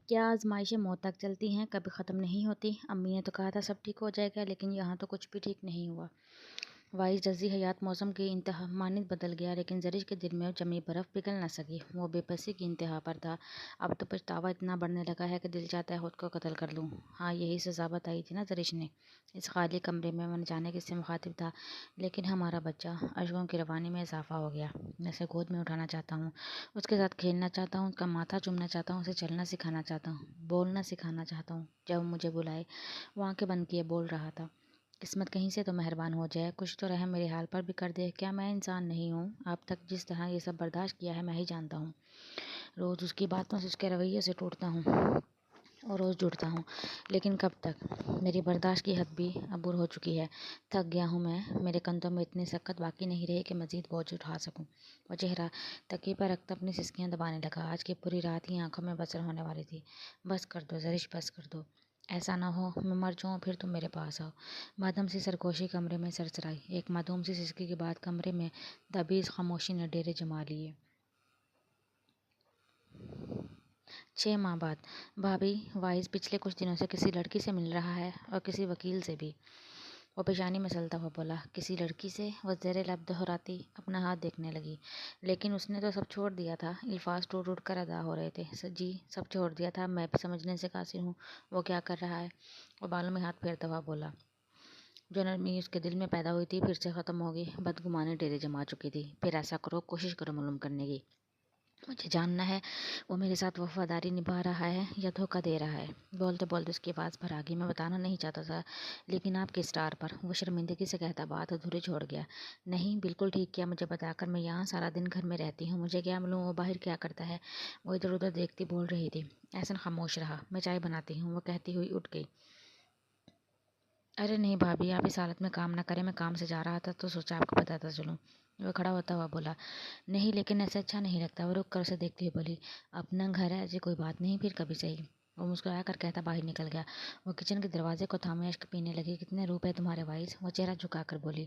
کیا آزمائشیں موت تک چلتی ہیں، کبھی ختم نہیں ہوتی؟ امی نے تو کہا تھا سب ٹھیک ہو جائے گا، لیکن یہاں تو کچھ بھی ٹھیک نہیں ہوا۔ وائس رضی حیات موسم کی انتہا مانند بدل گیا، لیکن زرش کے دل میں جمی برف پگھل نہ سکی۔ وہ بے بسی کی انتہا پر تھا۔ اب تو پچھتاوا اتنا بڑھنے لگا ہے کہ دل چاہتا ہے خود کو قتل کر لوں۔ ہاں، یہی سزا بتائی تھی نا زرش نے۔ اس خالی کمرے میں نہ جانے کس سے مخاطب تھا، لیکن ہمارا بچہ۔ اشکوں کی روانی میں اضافہ ہو گیا۔ میں اسے گود میں اٹھانا چاہتا ہوں، اس کے ساتھ کھیلنا چاہتا ہوں، اس کا ماتھا چومنا چاہتا ہوں، اسے چلنا سکھانا چاہتا ہوں، بولنا سکھانا چاہتا ہوں۔ جب مجھے بلائے، وہ آنکھیں بند کیے بول رہا تھا، قسمت کہیں سے تو مہربان ہو جائے، کچھ تو رحم میرے حال پر بھی کر دے۔ کیا میں انسان نہیں ہوں؟ اب تک جس طرح یہ سب برداشت کیا ہے میں ہی جانتا ہوں۔ روز اس کی باتوں سے، اس کے رویے سے ٹوٹتا ہوں اور روز جڑتا ہوں، لیکن کب تک؟ میری برداشت کی حد بھی عبور ہو چکی ہے۔ تھک گیا ہوں میں۔ میرے کندھوں میں اتنی سکت باقی نہیں رہی کہ مزید بوجھ اٹھا سکوں۔ وہ چہرہ تکیے پر رکھتا اپنی سسکیاں دبانے لگا۔ آج کی پوری رات ہی آنکھوں میں بسر ہونے والی تھی۔ بس کر دو زرش، بس کر دو۔ ایسا نہ ہو میں مر جاؤں، پھر تم میرے پاس آؤ۔ مادھم سی سرگوشی کمرے میں سرسرائی۔ ایک معدوم سی سسکی کے بعد کمرے میں دبیز خاموشی نے ڈیرے جما لیے۔ 6 ماہ بعد۔ بھابھی، وائس پچھلے کچھ دنوں سے کسی لڑکی سے مل رہا ہے، اور کسی وکیل سے بھی۔ وہ پیشانی مسلتا ہوا بولا۔ کسی لڑکی سے؟ وہ زیر لب دہراتی اپنا ہاتھ دیکھنے لگی۔ لیکن اس نے تو سب چھوڑ دیا تھا۔ الفاظ ٹوٹ ٹوٹ کر ادا ہو رہے تھے۔ جی، سب چھوڑ دیا تھا، میں بھی سمجھنے سے قاصر ہوں۔ وہ کیا کر رہا ہے؟ وہ بالوں میں ہاتھ پھیرتا ہوا بولا۔ جو نرمی اس کے دل میں پیدا ہوئی تھی پھر سے ختم ہوگی۔ بدگمانی ڈیرے جما چکی تھی۔ پھر ایسا کرو، کوشش کرو معلوم کرنے کی۔ مجھے جاننا ہے وہ میرے ساتھ وفاداری نبھا رہا ہے یا دھوکہ دے رہا ہے۔ بولتے بولتے اس کی آواز بھر آ گئی۔ میں بتانا نہیں چاہتا تھا، لیکن آپ کے اسٹار پر۔ وہ شرمندگی سے کہتا بات ادھوری چھوڑ گیا۔ نہیں، بالکل ٹھیک کیا مجھے بتا کر، میں یہاں سارا دن گھر میں رہتی ہوں، مجھے کیا معلوم وہ باہر کیا کرتا ہے۔ وہ ادھر ادھر دیکھتی بول رہی تھی۔ احسن خاموش رہا۔ میں چائے بناتی ہوں، وہ کہتی ہوئی اٹھ گئی۔ ارے نہیں بھابھی، آپ اس حالت میں کام نہ کریں، میں کام سے جا رہا تھا تو سوچا آپ کو بتاتا چلوں۔ وہ کھڑا ہوتا ہوا بولا۔ نہیں، لیکن ایسا اچھا نہیں لگتا۔ وہ رک کر اسے دیکھتی ہوئی بولی۔ اپنا گھر ہے، ایسی کوئی بات نہیں، پھر کبھی صحیح۔ وہ مسکرایا کر کہتا باہر نکل گیا۔ وہ کچن کے دروازے کو تھامے اشک پینے لگی۔ کتنے روپ ہے تمہارے وائس؟ وہ چہرہ جھکا کر بولی۔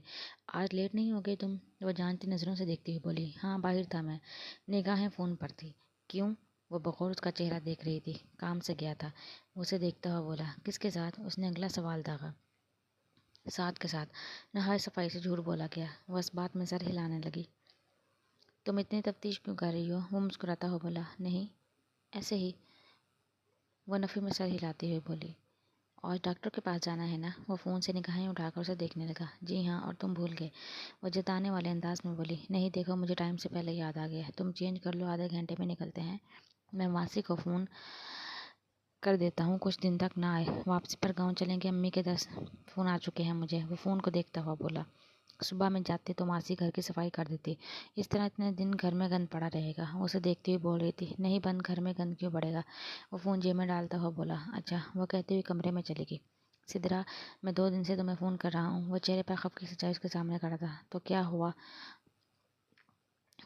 آج لیٹ نہیں ہو گئی تم؟ وہ جانتی نظروں سے دیکھتی ہوئی بولی۔ ہاں، باہر تھا میں۔ نگاہیں فون پر تھی۔ کیوں؟ وہ بغور اس کا چہرہ دیکھ رہی تھی۔ کام سے گیا تھا۔ وہ اسے دیکھتا ہوا بولا۔ کس کے ساتھ؟ اس نے اگلا سوال داغا۔ ساتھ کے ساتھ۔ نہایت صفائی سے جھوٹ بولا گیا۔ وہ اس بات میں سر ہلانے لگی۔ تم اتنی تفتیش کیوں کر رہی ہو؟ وہ مسکراتا ہوا بولا۔ نہیں، ایسے ہی۔ وہ نفی میں سر ہلاتی ہوئی بولی۔ اور ڈاکٹر کے پاس جانا ہے نا؟ وہ فون سے نگاہیں اٹھا کر اسے دیکھنے لگا۔ جی ہاں، اور تم بھول گئے؟ وہ جتانے والے انداز میں بولی۔ نہیں، دیکھو مجھے ٹائم سے پہلے یاد آ گیا۔ تم چینج کر لو، آدھے گھنٹے میں نکلتے ہیں۔ میں ماسی کو فون کر دیتا ہوں، کچھ دن تک نہ آئے۔ واپسی پر گاؤں چلیں گے، امی کے 10 فون آ چکے ہیں مجھے۔ وہ فون کو دیکھتا ہوا بولا۔ صبح میں جاتی تو ماسی گھر کی صفائی کر دیتی، اس طرح اتنے دن گھر میں گند پڑا رہے گا۔ وہ اسے دیکھتی ہوئی بول رہی تھی۔ نہیں بند، گھر میں گند کیوں بڑھے گا؟ وہ فون جیب میں ڈالتا ہوا بولا۔ اچھا، وہ کہتی ہوئی کمرے میں چلی گئی۔ سدرا، میں 2 دن سے تمہیں فون کر رہا ہوں۔ وہ چہرے پر خف کی سچائی اس کے سامنے کھڑا تھا۔ تو کیا ہوا؟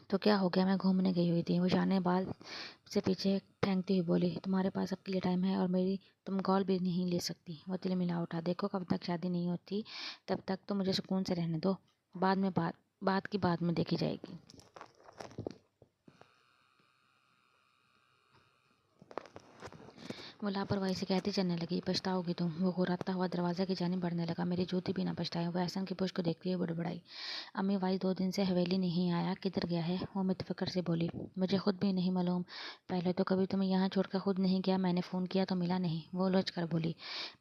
تو کیا ہو گیا؟ میں گھومنے گئی ہوئی تھی۔ وہ شانے بال سے پیچھے پھینکتی ہوئی بولی۔ تمہارے پاس اب کے لیے ٹائم ہے اور میری تم کال بھی نہیں لے سکتی۔ وہ تل ملا اٹھا۔ دیکھو، کب تک شادی نہیں ہوتی تب تک تو مجھے سکون سے رہنے دو، بات کی بعد میں دیکھی جائے گی۔ وہ لاپرواہی سے کہتی چلنے لگی۔ پچھتاؤ گی تم۔ وہ گھراتا ہوا دروازے کی جانب بڑھنے لگا۔ میری جوتی بھی نہ پچھتائے۔ وہ احسن کی پشت کو دیکھتی ہوئی بڑبڑائی۔ امی، وائس 2 دن سے حویلی نہیں آیا، کدھر گیا ہے؟ وہ متفکر سے بولی۔ مجھے خود بھی نہیں معلوم۔ پہلے تو کبھی تمہیں یہاں چھوڑ کر خود نہیں گیا، میں نے فون کیا تو ملا نہیں۔ وہ الجھ کر بولی۔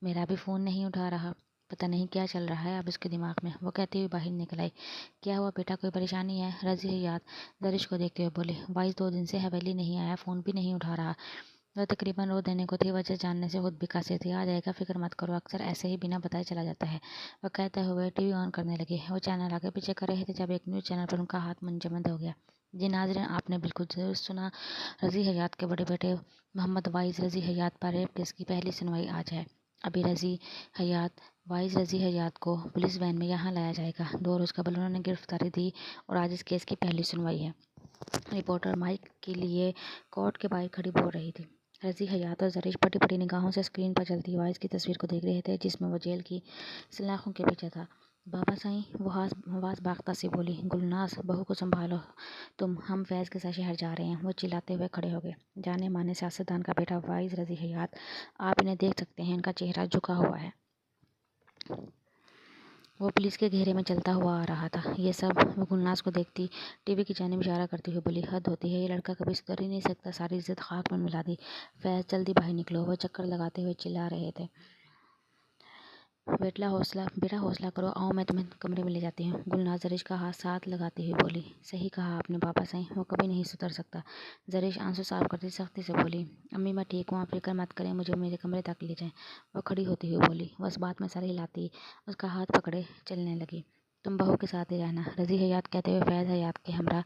میرا بھی فون نہیں اٹھا رہا۔ پتہ نہیں کیا چل رہا ہے اب اس کے دماغ میں۔ وہ کہتی ہوئی باہر نکل آئی۔ کیا ہوا بیٹا، کوئی پریشانی ہے؟ رضی حیات زرش کو دیکھتے ہوئے بولے۔ وائس 2 دن سے حویلی نہیں آیا، فون بھی نہیں اٹھا رہا۔ وہ تقریباً رو دینے کو تھی، وجہ جاننے سے خود بھی قاصر تھی۔ آ جائے گا، فکر مت کرو، اکثر ایسے ہی بنا بتائے چلا جاتا ہے۔ وہ کہتے ہوئے ٹی وی آن کرنے لگے۔ وہ چینل آگے پیچھے کر رہے تھے جب ایک نیوز چینل پر ان کا ہاتھ منجمد ہو گیا۔ جی ناظرین، آپ نے بالکل درست سنا۔ رضی حیات کے بڑے بیٹے محمد وائس رضی حیات پر ریپ کیس کی پہلی سنوائی آج ہے۔ ابھی رضی حیات وائس رضی حیات کو پولیس وین میں یہاں لایا جائے گا۔ 2 روز قبل انہوں نے گرفتاری دی اور آج اس کیس کی پہلی سنوائی ہے۔ رپورٹر مائک کے لیے کورٹ کے باہر کھڑی بول رہی تھی۔ رضی حیات اور زرش بڑی بڑی نگاہوں سے اسکرین پر چلتی وائس کی تصویر کو دیکھ رہے تھے، جس میں وہ جیل کی سلاخوں کے پیچھے تھا۔ بابا سائیں وہ آواز باختہ سے بولی، گلناز بہو کو سنبھالو تم، ہم فیض کے ساتھ شہر جا رہے ہیں۔ وہ چلاتے ہوئے کھڑے ہو گئے۔ جانے مانے سیاستدان کا بیٹا وائز رضی حیات، آپ انہیں دیکھ سکتے ہیں، ان کا چہرہ جھکا ہوا ہے۔ وہ پولیس کے گھیرے میں چلتا ہوا آ رہا تھا۔ یہ سب؟ وہ گلناز کو دیکھتی ٹی وی کی جانب اشارہ کرتی ہوئی بولی، حد ہوتی ہے، یہ لڑکا کبھی سدھر ہی نہیں سکتا، ساری عزت خاک میں ملا دی۔ فیض جلدی باہر نکلو، وہ چکر لگاتے ہوئے چلا رہے تھے۔ بیٹا حوصلہ کرو، آؤ میں تمہیں کمرے میں لے جاتی ہوں۔ گلناز زرش کا ہاتھ ساتھ لگاتی ہوئی بولی، صحیح کہا آپ نے بابا سائیں، وہ کبھی نہیں سدھر سکتا۔ زرش آنسو صاف کرتی سختی سے بولی، امی میں ٹھیک ہوں، آپ فکر مت کریں، مجھے میرے کمرے تک لے جائیں۔ وہ کھڑی ہوتی ہوئی بولی، وہ اس بات میں سر ہلاتی اس کا ہاتھ پکڑے چلنے لگی، تم بہو کے ساتھ ہی رہنا۔ رضی حیات کہتے ہوئے فیض حیات کے ہمراہ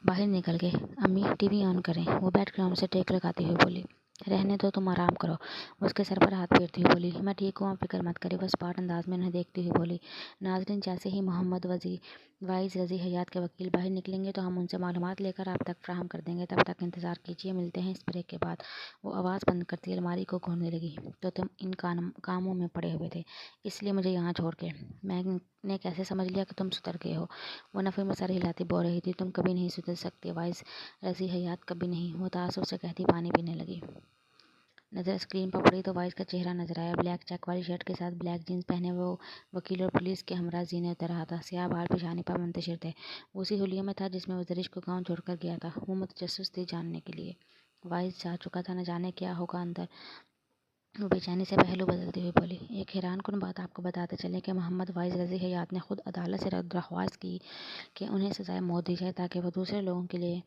باہر نکل گئے۔ امی ٹی وی آن کریں، وہ بیٹھ گراؤنڈ سے ٹیک لگاتی ہوئی بولی، رہنے دو، تم آرام کرو۔ وہ اس کے سر پر ہاتھ پھیرتی ہوئی بولی، میں ٹھیک ہوں، آپ فکر مت کریں۔ وہ اسپاٹ انداز میں انہیں دیکھتی ہوئی بولی، ناظرین جیسے ہی محمد وائز رضی حیات کے وکیل باہر نکلیں گے تو ہم ان سے معلومات لے کر آپ تک فراہم کر دیں گے، تب تک انتظار کیجیے، ملتے ہیں اس بریک کے بعد۔ وہ آواز بند کرتی الماری کو گھورنے لگی، تو تم ان کاموں میں پڑے ہوئے تھے، اس لیے مجھے یہاں چھوڑ کے میں نے کیسے سمجھ لیا کہ تم سدھر گئے ہو؟ وہ نفی میں سر ہلاتی بول رہی تھی، تم کبھی نہیں سدھر سکتے وائز رضی حیات، کبھی نہیں، وہ تعصب سے کہتی پانی پینے لگی۔ نظر اسکرین پر پڑی تو وائز کا چہرہ نظر آیا، بلیک چیک والی شرٹ کے ساتھ بلیک جینز پہنے وہ وکیل اور پولیس کے ہمراہ زینے اتر رہا تھا، سیاہ بال پیشانی پر منتشر تھے۔ وہ اسی حلیے میں تھا جس میں وہ زرش کو گاؤں چھوڑ کر گیا تھا۔ وہ متجسس تھی جاننے کے لیے وائز چاہ چکا تھا، نہ جانے کیا ہوگا اندر۔ وہ بے چینی سے پہلو بدلتی ہوئی بولی، ایک حیران کن بات آپ کو بتاتے چلیں کہ محمد وائز رضی حیات نے خود عدالت سے درخواست کی کہ انہیں سزائے موت دی جائے تاکہ وہ دوسرے لوگوں کے لیے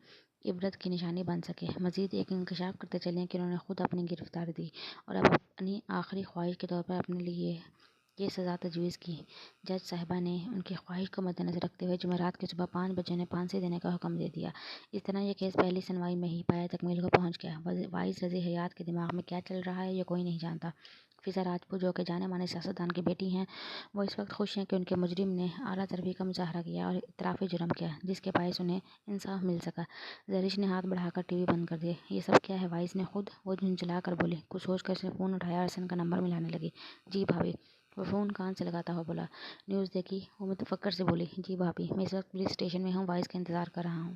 عبرت کی نشانی بن سکے۔ مزید ایک انکشاف کرتے چلیں کہ انہوں نے خود اپنی گرفتاری دی اور اب اپنی آخری خواہش کے طور پر اپنے لیے یہ سزا تجویز کی۔ جج صاحبہ نے ان کی خواہش کو مد نظر رکھتے ہوئے جمعرات کی صبح 5 بجے انہیں پھانسی دینے کا حکم دے دیا۔ اس طرح یہ کیس پہلی سنوائی میں ہی پایۂ تکمیل کو پہنچ گیا۔ وائز رضی حیات کے دماغ میں کیا چل رہا ہے یہ کوئی نہیں جانتا۔ فضا راجپوت جو کہ جانے مانے سیاستدان کی بیٹی ہیں، وہ اس وقت خوش ہیں کہ ان کے مجرم نے اعلیٰ تربی کا مظاہرہ کیا اور اعتراف جرم کیا، جس کے باعث انہیں انصاف مل سکا۔ زرش نے ہاتھ بڑھا کر ٹی وی بند کر دیا، یہ سب کیا ہے وائز نے خود؟ وہ جھنجھلا کر بولی۔ کچھ سوچ کر اس نے فون اٹھایا اور احسن کا نمبر ملانے لگی۔ جی بھابھی، وہ فون کان سے لگاتا ہوا بولا۔ نیوز دیکھی؟ وہ متفکر سے بولی۔ جی بھابھی، میں اس وقت پولیس اسٹیشن میں ہوں، وائز کا انتظار کر رہا ہوں۔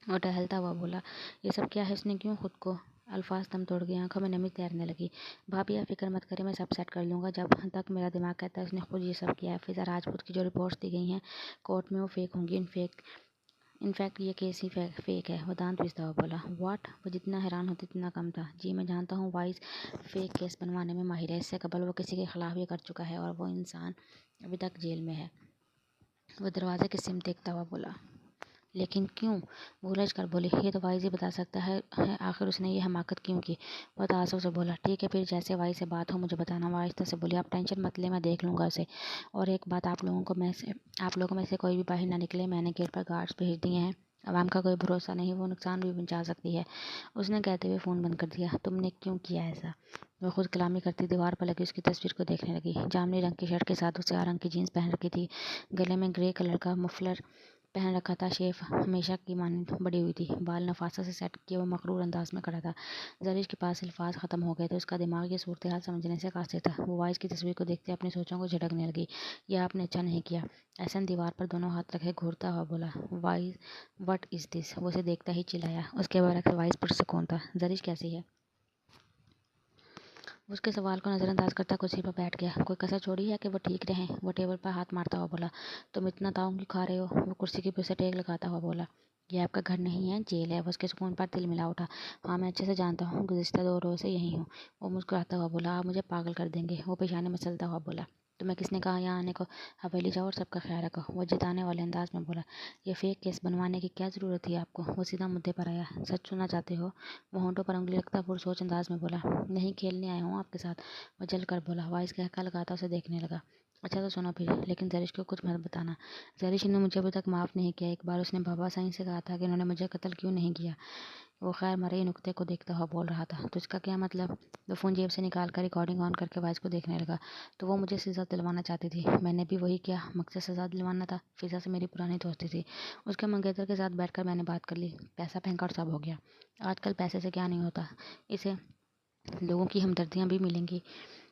وہ ٹہلتا ہوا بولا۔ یہ سب کیا ہے؟ اس نے کیوں خود کو؟ الفاظ دم توڑ گئے، آنکھوں میں نمی تیرنے لگی۔ بھابھی آپ فکر مت کریں، میں سب سیٹ کر لوں گا، جب تک میرا دماغ کہتا ہے اس نے خود یہ سب کیا ہے۔ فضا راجپوت کی جو رپورٹس دی گئی ہیں کورٹ میں وہ فیک ہوں گی، انفیکٹ یہ کیس ہی فیک ہے۔ وہ دانت پیستا ہوا بولا۔ واٹ؟ وہ جتنا حیران ہوتی اتنا کم تھا۔ جی میں جانتا ہوں وائز فیک کیس بنوانے میں ماہر ہے، اس سے قبل وہ کسی کے خلاف یہ کر چکا ہے اور وہ انسان ابھی تک جیل میں ہے۔ وہ دروازے کی سمت دیکھتا ہوا بولا۔ لیکن کیوں؟ وہ الجھ کر بولی، یہ تو وائز ہی بتا سکتا ہے آخر اس نے یہ حماقت کیوں کی۔ وہ تعصب سے بولا، ٹھیک ہے پھر جیسے وائز سے بات ہو مجھے بتانا۔ وہ آہستہ سے بولی، آپ ٹینشن مت لیں، میں دیکھ لوں گا اسے۔ اور ایک بات، آپ لوگوں میں سے کوئی بھی باہر نہ نکلے، میں نے گیٹ پر گارڈز بھیج دیے ہیں، عوام کا کوئی بھروسہ نہیں، وہ نقصان بھی پہنچا سکتی ہے۔ اس نے کہتے ہوئے فون بند کر دیا۔ تم نے کیوں کیا ایسا؟ وہ خود کلامی کرتی دیوار پر لگی اس کی تصویر کو دیکھنے لگی۔ جامنی رنگ کی شرٹ کے ساتھ سیاہ رنگ کی جینز پہن رکھی تھی، گلے میں گرے کلر کا مفلر پہن رکھا تھا، شیف ہمیشہ کی مانند بڑی ہوئی تھی، بال نفاست سے سیٹ کیے وہ مغرور انداز میں کھڑا تھا۔ زرش کے پاس الفاظ ختم ہو گئے تھے، اس کا دماغ یہ صورتحال سمجھنے سے قاصر تھا۔ وہ وائز کی تصویر کو دیکھتے اپنی سوچوں کو جھٹکنے لگی۔ یہ آپ نے اچھا نہیں کیا۔ احسن دیوار پر دونوں ہاتھ رکھے گھورتا ہوا بولا، وائز وٹ از دس؟ وہ اسے دیکھتا ہی چلایا۔ اس کے برعکس وائز پرسکون تھا۔ زرش کیسی ہے؟ اس کے سوال کو نظر انداز کرتا کرسی پر بیٹھ گیا۔ کوئی کسر چھوڑی ہے کہ وہ ٹھیک رہیں؟ وہ ٹیبل پر ہاتھ مارتا ہوا بولا۔ تم اتنا تعاون کیوں کھا رہے ہو؟ وہ کرسی کی پشت سے ٹیک لگاتا ہوا بولا۔ یہ آپ کا گھر نہیں ہے، جیل ہے۔ وہ اس کے سکون پر تل ملا اٹھا۔ ہاں میں اچھے سے جانتا ہوں، گزشتہ 2 روز سے یہی ہوں۔ وہ مسکراتا ہوا بولا، آپ مجھے پاگل کر دیں گے۔ وہ پیشانی مچلتا ہوا بولا، تمہیں کس نے کہا یہاں آنے کو؟ حویلی جاؤ اور سب کا خیال رکھو۔ وہ جتانے والے انداز میں بولا۔ یہ فیک کیس بنوانے کی کیا ضرورت تھی آپ کو؟ وہ سیدھا مدعے پر آیا۔ سچ سننا چاہتے ہو؟ وہ ہونٹوں پر انگلی رکھتا پرسوچ انداز میں بولا۔ نہیں، کھیلنے آیا ہوں آپ کے ساتھ۔ وہ جل کر بولا۔ وائز کہکا لگاتا اسے دیکھنے لگا۔ اچھا تو سنو پھر، لیکن زرش کو کچھ مت بتانا۔ زرش نے مجھے ابھی تک معاف نہیں کیا۔ ایک بار اس نے بابا سائیں سے کہا تھا کہ انہوں نے مجھے قتل کیوں نہیں کیا۔ وہ خیر مرئی نکتے کو دیکھتا ہوا بول رہا تھا۔ تو اس کا کیا مطلب؟ وہ فون جیب سے نکال کر ریکارڈنگ آن کر کے وائز کو دیکھنے لگا۔ تو وہ مجھے سزا دلوانا چاہتی تھی، میں نے بھی وہی کیا، مقصد سزا دلوانا تھا۔ فضا سے میری پرانی دوستی تھی، اس کے منگیتر کے ساتھ بیٹھ کر میں نے بات کر لی، پیسہ پھینکا اور سب ہو گیا۔ آج کل پیسے سے کیا نہیں ہوتا، اسے لوگوں کی ہمدردیاں بھی ملیں گی۔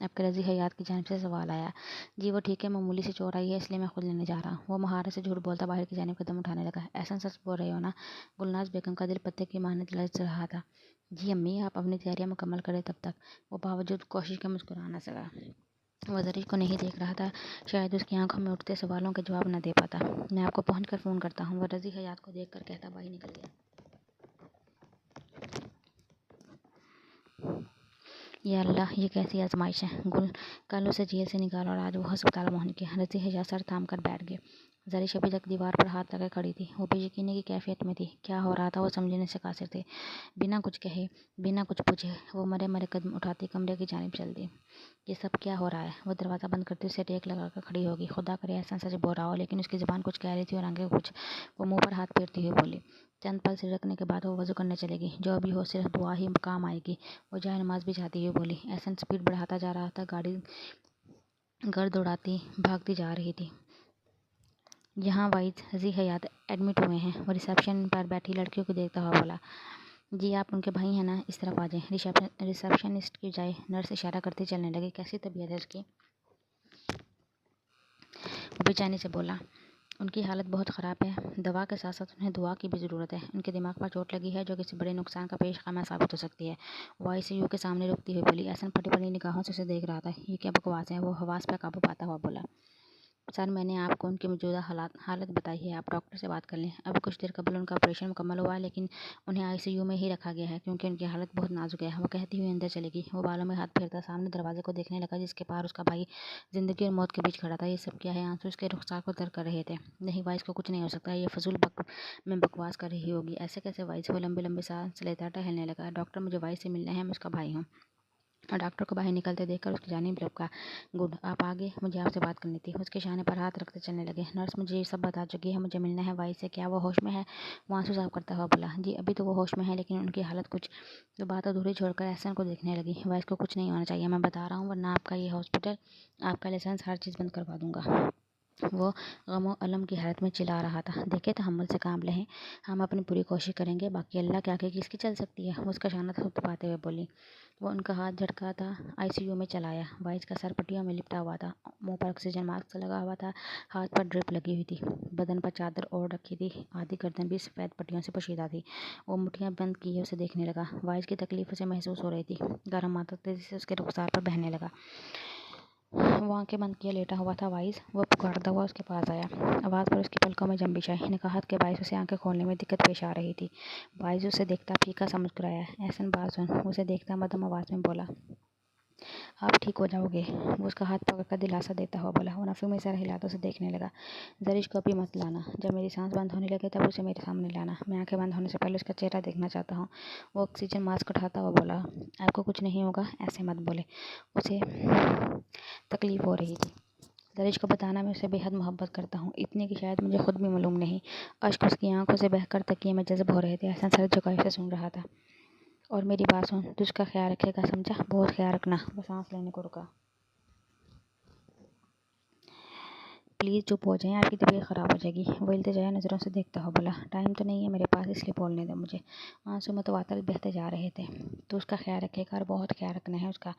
اب کے رضی حیات کی جانب سے سوال آیا۔ جی وہ ٹھیک ہے، معمولی سی چور آئی ہے، اس لیے میں خود لینے جا رہا ہوں۔ وہ مہارت سے جھوٹ بولتا باہر کی جانب قدم اٹھانے لگا۔ احسن سچ بول رہے ہو نا؟ گلناز بیگم کا دل پتے کی مانند لرز رہا تھا۔ جی امی، آپ اپنی تیاریاں مکمل کریں تب تک۔ وہ باوجود کوشش کے مسکرا نہ سکا۔ وہ زرش کو نہیں دیکھ رہا تھا، شاید اس کی آنکھوں میں اٹھتے سوالوں کے جواب نہ دے پاتا۔ میں آپ کو پہنچ کر فون کرتا ہوں، وہ رضی حیات کو دیکھ کر کہتا باہر نکل گیا۔ یا اللہ، یہ کیسی آزمائش ہے؟ گل کل اسے جیل سے نکالا اور آج وہ ہسپتال پہنچ گیا۔ رضی حیات سر تھام کر بیٹھ گئے۔ زرش ابھی تک دیوار پر ہاتھ لگے کھڑی تھی۔ وہ بے یقینی کی کیفیت میں تھی۔ کیا ہو رہا تھا وہ سمجھنے سے قاصر تھے۔ بنا کچھ کہے، بنا کچھ پوچھے وہ مرے مرے قدم اٹھاتی کمرے کی جانب چل دی۔ یہ سب کیا ہو رہا ہے؟ وہ دروازہ بند کرتی اسے ٹیک لگا کر کھڑی ہوگی۔ خدا کرے احسن سچ بول رہا ہو، لیکن اس کی زبان کچھ کہہ رہی تھی اور آنکھیں کچھ۔ وہ منہ پر ہاتھ پھیرتی ہوئی بولی۔ چند پل سرکنے کے بعد وہ وضو کرنے چلے گی۔ جو بھی ہو، صرف دعا ہی کام آئے گی۔ وہ جائے نماز بچھاتی ہوئی بولی۔ احسن سپیڈ بڑھاتا جا رہا تھا، گاڑی گرد اڑاتی بھاگتی جا رہی تھی۔ یہاں وائز رضی حیات ایڈمٹ ہوئے ہیں، وہ ریسیپشن پر بیٹھی لڑکیوں کو دیکھتا ہوا بولا۔ جی آپ ان کے بھائی ہیں نا؟ اس طرف آ جائیں۔ ریسیپشنسٹ کی جائے نرس اشارہ کرتی چلنے لگی۔ کیسی طبیعت ہے اس کی؟ وہ بے چینی سے بولا۔ ان کی حالت بہت خراب ہے، دوا کے ساتھ ساتھ انہیں دعا کی بھی ضرورت ہے۔ ان کے دماغ پر چوٹ لگی ہے جو کسی بڑے نقصان کا پیش خیمہ ثابت ہو سکتی ہے۔ وہ ICU کے سامنے رکتی ہوئی بولی۔ احسن پھٹی پڑی نگاہوں سے اسے دیکھ رہا تھا۔ یہ کیا بکواس ہے؟ وہ حواس پہ قابو پاتا ہوا بولا۔ سر میں نے آپ کو ان کی موجودہ حالت بتائی ہے، آپ ڈاکٹر سے بات کر لیں۔ ابھی کچھ دیر قبل ان کا آپریشن مکمل ہوا ہے، لیکن انہیں ICU میں ہی رکھا گیا ہے کیونکہ ان کی حالت بہت نازک ہے۔ وہ کہتی ہوئی اندر چلے گی۔ وہ بالوں میں ہاتھ پھیرتا سامنے دروازے کو دیکھنے لگا جس کے پار اس کا بھائی زندگی اور موت کے بیچ کھڑا تھا۔ یہ سب کیا ہے؟ آنسو اس کے رخسار کو تر کر رہے تھے۔ نہیں وائز کو کچھ نہیں ہو سکتا، یہ فضول میں بکواس کر رہی ہوگی۔ ایسے کیسے وائز؟ وہ لمبی لمبی سانس لیتا ٹہلنے لگا۔ ڈاکٹر مجھے وائز سے ملنا ہے، میں اس کا بھائی ہوں۔ اور ڈاکٹر کو باہر نکلتے دیکھ کر اس کی جانب لپکا۔ گڈ، آپ آگے، مجھے آپ سے بات کرنی تھی۔ اس کے شانے پر ہاتھ رکھتے چلنے لگے۔ نرس مجھے یہ سب بتا چکی ہے، مجھے ملنا ہے وائز سے۔ کیا وہ ہوش میں ہے؟ وہ آنسو صاف کرتا ہوا بولا۔ جی ابھی تو وہ ہوش میں ہے، لیکن ان کی حالت کچھ۔ تو بات ادھوری چھوڑ کر احسن کو دیکھنے لگی۔ وائز کو کچھ نہیں ہونا چاہیے، میں بتا رہا ہوں، ورنہ آپ کا یہ ہاسپٹل، آپ کا لائسنس، ہر چیز بند کروا دوں گا۔ وہ غم و الم کی حالت میں چلا رہا تھا۔ دیکھیں تحمل سے کام لیں، ہم اپنی پوری کوشش کریں گے، باقی اللہ کے آگے کس کی چل سکتی ہے؟ وہ اس کا شانہ تھپتھپاتے ہوئے بولی۔ وہ ان کا ہاتھ جھٹکا تھا ICU میں چلایا۔ وائز کا سر پٹیوں میں لپٹا ہوا تھا، منہ پر آکسیجن ماسک لگا ہوا تھا، ہاتھ پر ڈرپ لگی ہوئی تھی، بدن پر چادر اوڑھ رکھی تھی، آدھی گردن بھی سفید پٹیوں سے پوشیدہ تھی۔ وہ مٹھیاں بند کیے اسے دیکھنے لگا۔ وائز کی تکلیف اسے محسوس ہو رہی تھی۔ گرم مادہ تیزی سے اس کے رخسار پر بہنے لگا۔ وہ آنکھیں بند کیے لیٹا ہوا تھا۔ وائز، وہ پکارتا ہوا اس کے پاس آیا۔ آواز پر اس کی پلکوں میں جنبش آئی۔ نکاہت کے باعث اسے آنکھیں کھولنے میں دقت پیش آ رہی تھی۔ وائز اسے دیکھتا پھیکا سا مسکرایا۔ احسن بات سن، وہ اسے دیکھتا مدھم آواز میں بولا۔ آپ ٹھیک ہو جاؤ گے، وہ اس کا ہاتھ پکڑ کر دلاسا دیتا ہوا بولا۔ وہ نفی میں سر ہلاتا اسے دیکھنے لگا۔ زرش کو ابھی مت لانا، جب میری سانس بند ہونے لگے تب اسے میرے سامنے لانا، میں آنکھیں بند ہونے سے پہلے اس کا چہرہ دیکھنا چاہتا ہوں۔ وہ آکسیجن ماسک اٹھاتا ہوا بولا۔ آپ کو کچھ نہیں ہوگا، ایسے مت بولے، اسے تکلیف ہو رہی تھی۔ زرش کو بتانا میں اسے بے حد محبت کرتا ہوں، اتنی کہ شاید مجھے خود بھی معلوم نہیں۔ اشک اس کی آنکھوں سے بہہ کر تکیے میں جذب ہو رہے تھے۔ احسن سر جھکائے اسے سن رہا تھا۔ اور میری بات سن، تو اس کا خیال رکھے گا، سمجھا؟ بہت خیال رکھنا۔ وہ سانس لینے کو رکا۔ پلیز چپ ہو جائیں، آپ کی طبیعت خراب ہو جائے گی، وہ التجائی نظروں سے دیکھتا ہوا بولا۔ ٹائم تو نہیں ہے میرے پاس، اس لیے بولنے دو مجھے۔ آنسو متواتر بہتے جا رہے تھے۔ تو اس کا خیال رکھے گا اور بہت خیال رکھنا ہے اس کا۔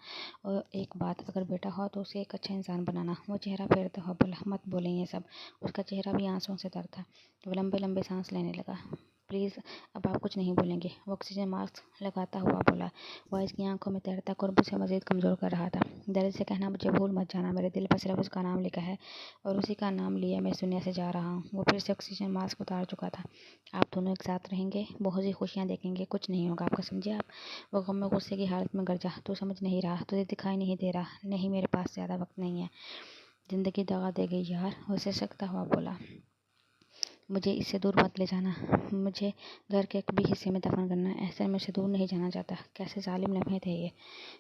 اور ایک بات، اگر بیٹا ہو تو اسے ایک اچھا انسان بنانا۔ وہ چہرہ پھیرتا ہوا بولا۔ مت بولیں یہ سب، اس کا چہرہ بھی آنسوؤں سے تر تھا۔ وہ لمبے لمبے سانس لینے لگا۔ پلیز اب آپ کچھ نہیں بولیں گے، وہ آکسیجن ماسک لگاتا ہوا بولا۔ وائز کی آنکھوں میں تیرتا قرب اسے مزید کمزور کر رہا تھا۔ درد سے کہنا مجھے بھول مت جانا، میرے دل پر صرف اس کا نام لکھا ہے اور اسی کا نام لیے میں اس دنیا سے جا رہا ہوں۔ وہ پھر سے آکسیجن ماسک اتار چکا تھا۔ آپ دونوں ایک ساتھ رہیں گے، بہت سی خوشیاں دیکھیں گے، کچھ نہیں ہوگا آپ کو، سمجھے آپ؟ وہ غم و غصے کی حالت میں گرجا۔ تو سمجھ نہیں رہا، تجھے دکھائی نہیں دے رہا؟ نہیں میرے پاس زیادہ وقت نہیں ہے، زندگی دغا دے گئی یار، وہ سسکتا ہوا بولا۔ مجھے اس سے دور مت لے جانا، مجھے گھر کے کبھی حصے میں دفن کرنا ہے، احسن میں سے دور نہیں جانا چاہتا۔ کیسے ظالم لمحے تھے یہ۔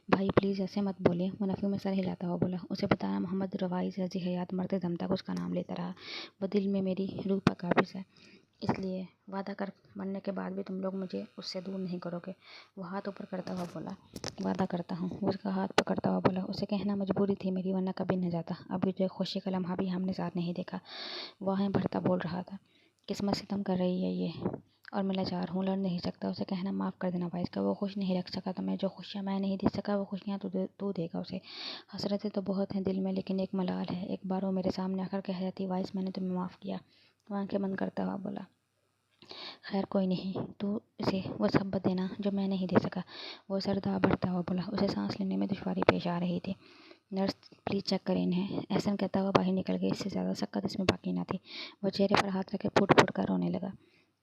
بھائی پلیز ایسے مت بولے، وہ نفی میں سر ہلاتا ہوا بولا۔ اسے بتانا محمد وائز رضی حیات مرتے دم تک اس کا نام لیتا رہا۔ وہ دل میں میری روح پر قابض ہے، اس لیے وعدہ کر مرنے کے بعد بھی تم لوگ مجھے اس سے دور نہیں کرو گے، وہ ہاتھ اوپر کرتا ہوا بولا۔ وعدہ کرتا ہوں، وہ اس کا ہاتھ پکڑتا ہوا بولا۔ اسے کہنا مجبوری تھی میری، ورنہ کبھی نہ جاتا، ابھی تو ایک خوشی کا لمحہ بھی ہم نے ساتھ نہیں دیکھا۔ وہ آہیں بھرتا بول رہا تھا۔ قسمت ستم کر رہی ہے یہ، اور میں لاچار ہوں، لڑ نہیں سکتا۔ اسے کہنا معاف کر دینا وائس کا، وہ خوش نہیں رکھ سکا تمہیں، جو خوشیاں میں نہیں دے سکا وہ خوشیاں تو دے گا اسے۔ حسرتیں تو بہت ہیں دل میں لیکن ایک ملال ہے، ایک بار وہ میرے سامنے آ کر کہہ جاتی وائس میں نے تمہیں معاف کیا۔ وہ آنکھیں بند کرتا ہوا بولا خیر کوئی نہیں، تو اسے وہ محبت دینا جو میں نہیں دے سکا۔ وہ سر داغ بڑھتا ہوا بولا، اسے سانس لینے میں دشواری پیش آ رہی تھی۔ نرس پلیز چیک کریں انہیں، احسن کہتا ہوا باہر نکل گئی۔ اس سے زیادہ سکت اس میں باقی نہ تھی۔ وہ چہرے پر ہاتھ رکھے پھوٹ پھوٹ کر رونے لگا۔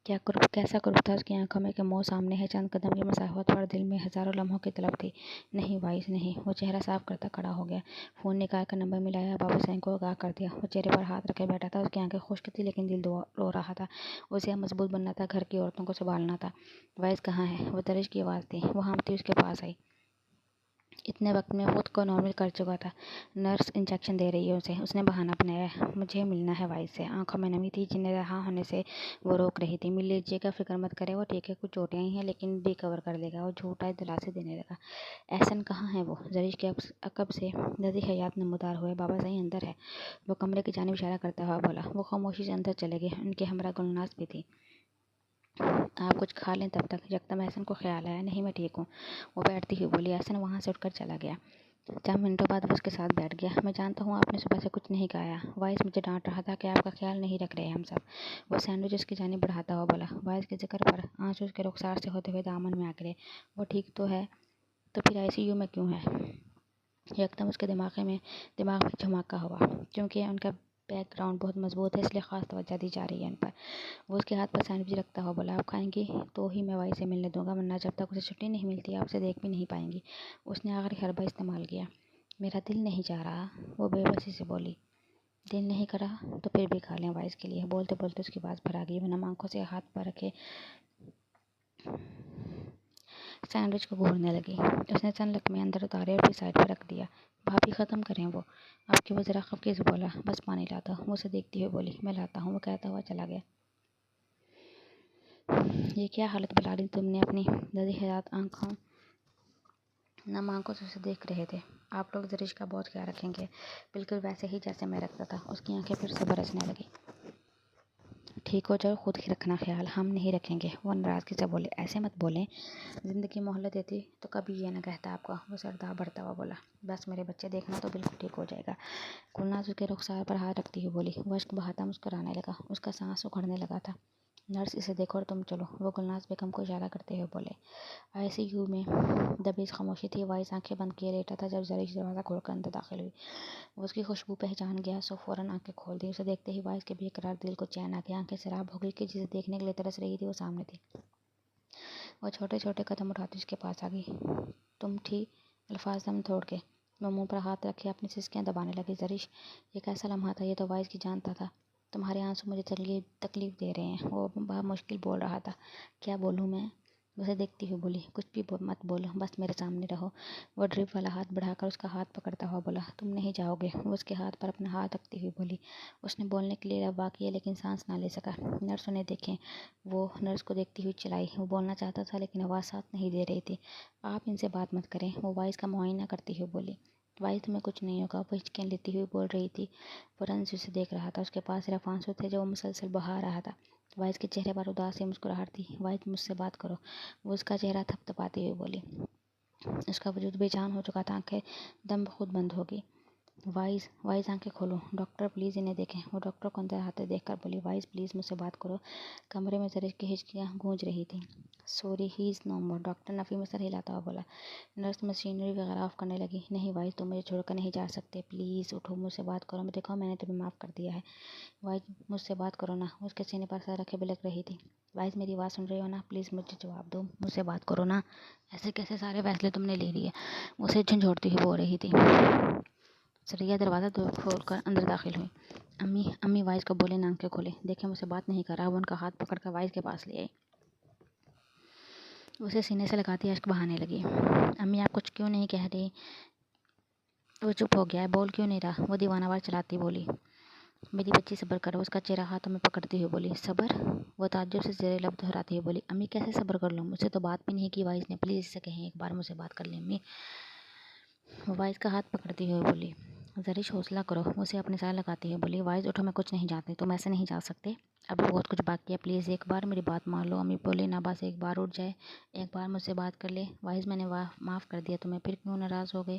کیا قرب، کیسا قرب تھا اس کی آنکھوں میں کہ موت سامنے ہے، چند قدم کی مسافت پر دل میں ہزاروں لمحوں کی طلب تھی۔ نہیں وائس نہیں۔ وہ چہرہ صاف کرتا کھڑا ہو گیا، فون نکال کر نمبر ملایا، بابو حسین کو آگاہ کر دیا۔ وہ چہرے پر ہاتھ رکھے بیٹھا تھا، اس کی آنکھیں خشک تھی لیکن دل رو رہا تھا۔ اسے اب مضبوط بننا تھا، گھر کی عورتوں کو سنبھالنا تھا۔ وائس کہاں ہے؟ وہ درش کی آواز تھی، وہ ہامتی اس کے پاس آئی۔ اتنے وقت میں خود کو نارمل کر چکا تھا۔ نرس انجیکشن دے رہی ہے اسے، اس نے بہانہ بنایا مجھے ملنا ہے وائس سے۔ آنکھوں میں نمی تھی جنہیں رہا ہونے سے وہ روک رہی تھی۔ مل لیجیے گا، فکر مت کریں، وہ ٹھیک ہے، کچھ چوٹیں ہی ہیں لیکن ریکور کر لے گا۔ وہ جھوٹا دلاسے دینے لگا۔ احسن کہاں ہے وہ؟ زرش کے عقب سے دردی حیات نمودار ہوئے۔ بابا صحیح اندر ہے، وہ کمرے کی جانب اشارہ کرتا ہوا بولا۔ وہ خاموشی سے اندر چلے گئے، ان کے ہمراہ گلناز بھی تھی۔ آپ کچھ کھا لیں تب تک۔ یکدم احسن کو خیال آیا نہیں میں ٹھیک ہوں، وہ بیٹھتی ہوئی بولی۔ احسن وہاں سے اٹھ کر چلا گیا۔ چند منٹوں بعد وہ اس کے ساتھ بیٹھ گیا۔ میں جانتا ہوں آپ نے صبح سے کچھ نہیں کھایا، وائس مجھے ڈانٹ رہا تھا کہ آپ کا خیال نہیں رکھ رہے ہم سب۔ وہ سینڈوچ اس کی جانب بڑھاتا ہوا بولا۔ وائس کے ذکر پر آنسو اس کے رخسار سے ہوتے ہوئے دامن میں آ گرے۔ وہ ٹھیک تو ہے تو پھر ICU میں کیوں ہے؟ یکدم اس کے دماغ میں جھماکا ہوا۔ کیونکہ ان کا بیک گراؤنڈ بہت مضبوط ہے اس لیے خاص توجہ دی جا رہی ہے ان پر۔ وہ اس کے ہاتھ پر سینڈوچ رکھتا ہوا بولا، آپ کھائیں گی تو ہی میں وائس سے ملنے دوں گا، ورنہ جب تک اسے چھٹی نہیں ملتی آپ اسے دیکھ بھی نہیں پائیں گی۔ اس نے آخری حربہ استعمال کیا۔ میرا دل نہیں چاہ رہا، وہ بے بسی سے بولی۔ دل نہیں کرا تو پھر بھی کھا لیں وائس کے لیے۔ بولتے بولتے اس کی آواز بھر آ گئی، وہ نم آنکھوں سے ہاتھ پر رکھے سینڈوچ کو گھورنے لگی۔ اس نے چند لقمے اندر اتارے اور پھر سائڈ پر رکھ دیا۔ بھابھی ختم کریں وہ آپ کی، وہ ذرا خفگی سے بولا۔ بس پانی لاتا ہوں، وہ اسے دیکھتی ہوئی بولی۔ میں لاتا ہوں، وہ کہتا ہوا چلا گیا۔ یہ کیا حالت بنا لی تم نے اپنی؟ دادی حیات نم آنکھوں سے اسے دیکھ رہے تھے۔ آپ لوگ زرش کا بہت خیال رکھیں گے، بالکل ویسے ہی جیسے میں رکھتا تھا۔ اس کی آنکھیں پھر سے برسنے لگی۔ ٹھیک ہو جاؤ، خود ہی رکھنا خیال، ہم نہیں رکھیں گے، وہ ناراضگی سے بولے۔ ایسے مت بولیں، زندگی مہلت دیتی تو کبھی یہ نہ کہتا آپ کو، وہ سر داغ بڑھتا ہوا بولا۔ بس میرے بچے، دیکھنا تو بالکل ٹھیک ہو جائے گا۔ گلناز اس کے رخسار پر ہاتھ رکھتی ہوئی بولی۔ وہ اشک بہاتا مسکرانے لگا، اس کا سانس اکھڑنے لگا تھا۔ نرس اسے دیکھو اور تم چلو، وہ گلناز بیگم کو اشارہ کرتے ہوئے بولے۔ ICU میں دبیز خاموشی تھی۔ وائس آنکھیں بند کیے لیٹا تھا جب زرش دروازہ کھول کر اندر داخل ہوئی۔ وہ اس کی خوشبو پہچان گیا سو فوراً آنکھیں کھول دی۔ اسے دیکھتے ہی وائس کے بے قرار دل کو چین آ گیا، آنکھیں سراب ہو گئی کہ جسے دیکھنے کے لیے ترس رہی تھی وہ سامنے تھی۔ وہ چھوٹے چھوٹے قدم اٹھاتی اس کے پاس آ گئی۔ تم ٹھیک؟ الفاظ دم توڑ کے وہ منہ پر ہاتھ رکھے اپنی سسکیاں دبانے لگی۔ زرش، یہ کیسا لمحہ تھا؟ یہ تو وائس کی جانتا تھا۔ تمہارے آنسو مجھے تکلیف دے رہے ہیں، وہ بہت مشکل بول رہا تھا۔ کیا بولوں میں؟ اسے دیکھتی ہوئی بولی۔ کچھ بھی مت بولو، بس میرے سامنے رہو۔ وہ ڈرپ والا ہاتھ بڑھا کر اس کا ہاتھ پکڑتا ہوا بولا، تم نہیں جاؤ گے؟ وہ اس کے ہاتھ پر اپنا ہاتھ رکھتی ہوئی بولی۔ اس نے بولنے کے لیے لب باقی ہے لیکن سانس نہ لے سکا۔ نرس انہیں دیکھیں، وہ نرس کو دیکھتی ہوئی چلائی۔ وہ بولنا چاہتا تھا لیکن آواز ساتھ نہیں دے رہی تھی۔ آپ ان سے بات مت کریں، وہ وائس کا معائنہ کرتی ہوئی بولی۔ وائس تمہیں کچھ نہیں ہوگا، وہ ہچکیاں لیتی ہوئی بول رہی تھی۔ وہ رن سے اسے دیکھ رہا تھا، اس کے پاس صرف آنسو تھے جو وہ مسلسل بہا رہا تھا۔ وائس کے چہرے پر اداسی مسکراہٹ تھی۔ وائس مجھ سے بات کرو، وہ اس کا چہرہ تھپتھپاتی ہوئی بولی۔ اس کا وجود بے جان ہو چکا تھا، آنکھیں دم بخود بند ہو گئی۔ وائس آنکھیں کھولو، ڈاکٹر پلیز انہیں دیکھیں، وہ ڈاکٹر کو اندر آتے دیکھ کر بولی۔ وائس پلیز مجھ سے بات کرو۔ کمرے میں زرش کی ہچکیاں گونج رہی تھیں۔ سوری، ہی از نو مور، ڈاکٹر نفی میں سر ہلاتا ہوا بولا۔ نرس مشینری وغیرہ آف کرنے لگی۔ نہیں وائس، تم مجھے چھوڑ کر نہیں جا سکتے، پلیز اٹھو، مجھ سے بات کرو، دیکھو میں نے تمہیں معاف کر دیا ہے۔ وائس مجھ سے بات کرو نا، وہ اس کے سینے پر سر رکھے بلک رہی تھی۔ وائس میری آواز سن رہی ہو نا، پلیز مجھے جواب دو، مجھ سے بات کرو نا، ایسے کیسے سارے فیصلے تم نے لے لیے؟ وہ اسے جھنجھوڑتی ہوئی بول رہی تھی۔ سریا دروازہ کھول کر اندر داخل ہوئی۔ امی وائس کو بولے نا آنکھیں کھولے، دیکھیں مجھ سے بات نہیں کر رہا۔ وہ ان کا ہاتھ پکڑ کر وائس کے پاس لے آئی، اسے سینے سے لگاتی اشک بہانے لگی۔ امی آپ کچھ کیوں نہیں کہہ رہی؟ وہ چپ ہو گیا ہے، بول کیوں نہیں رہا؟ وہ دیوانہ وار چلاتی بولی۔ میری بچی صبر کرو، اس کا چہرہ ہاتھوں میں پکڑتی ہوئی بولی۔ صبر؟ وہ تعجب سے زیر لب دہراتی ہوئی بولی۔ امی کیسے صبر کر لوں، مجھ سے تو بات بھی نہیں کی وائس نے، پلیز اسے کہیں ایک بار مجھ سے بات کر لیں امی، وہ وائس کا ہاتھ پکڑتی ہوئی بولی۔ زرش حوصلہ کرو، وہ اسے اپنے ساتھ لگاتی ہوئی بولی۔ وائس اٹھو، میں کچھ نہیں جانتی، تم ایسے نہیں جا سکتے، ابھی بہت کچھ باقی ہے، پلیز ایک بار میری بات مان لو۔ امی بولی ناباز ایک بار اٹھ جائے، ایک بار مجھ سے بات کر لے۔ وائس میں نے معاف کر دیا تمہیں، پھر کیوں ناراض ہو گئے؟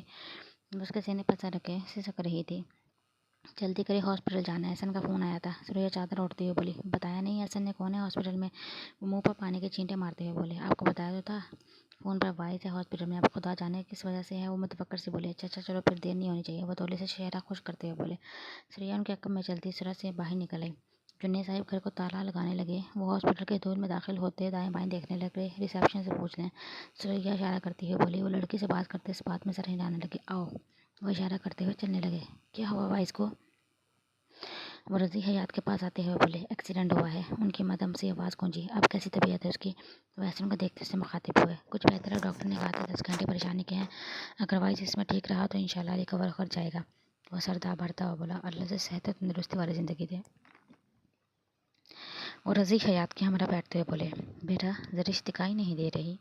اس کے سینے پر سر رکھے سسک رہی تھی۔ جلدی کرے، ہاسپٹل جانا ہے، احسن کا فون آیا تھا۔ سوریا چادر اوڑھتے ہوئے بولی، بتایا نہیں احسن نے کون ہے ہاسپٹل میں؟ وہ منہ پر پانی کے چھینٹے مارتے ہوئے بولے، آپ کو بتایا تو تھا فون پر وائس ہے ہاسپٹل میں، اب خدا جانے کس وجہ سے ہے۔ وہ متفکر سے بولے، اچھا چلو پھر دیر نہیں ہونی چاہیے۔ وہ تولے سے چہرہ خوش کرتے ہوئے بولے۔ سوریا ان کے عقب میں چلتی سورج سے باہر نکل آئی۔ جنید صاحب گھر کو تالا لگانے لگے۔ وہ ہاسپٹل کے دور میں داخل ہوتے دائیں بائیں دیکھنے لگے، ریسیپشن سے پوچھ لیں۔ سوریا اشارہ کرتی ہوئے بولی، وہ لڑکی سے بات کرتے اس بات میں سر ہلانے لگے، آؤ۔ وہ اشارہ کرتے ہوئے چلنے لگے۔ کیا ہوا وائس کو؟ وہ رضی حیات کے پاس آتے ہوئے بولے، ایکسیڈنٹ ہوا ہے۔ ان کی مدھم سی آواز گونجی، اب کیسی طبیعت ہے اس کی؟ وہ احسن کو دیکھتے سے مخاطب ہوئے، کچھ بہتر ہے، ڈاکٹر نے کہا تھا 10 گھنٹے پریشانی کے ہیں، اگر وائس اس میں ٹھیک رہا تو انشاءاللہ ریکور کر جائے گا۔ وہ سر بھرتا ہوا بولا، اللہ سے صحت و تندرستی والی زندگی دے۔ وہ رضی حیات کے ہمراہ بیٹھتے ہوئے بولے، بیٹا ذرا اشتکائی نہیں دے رہی؟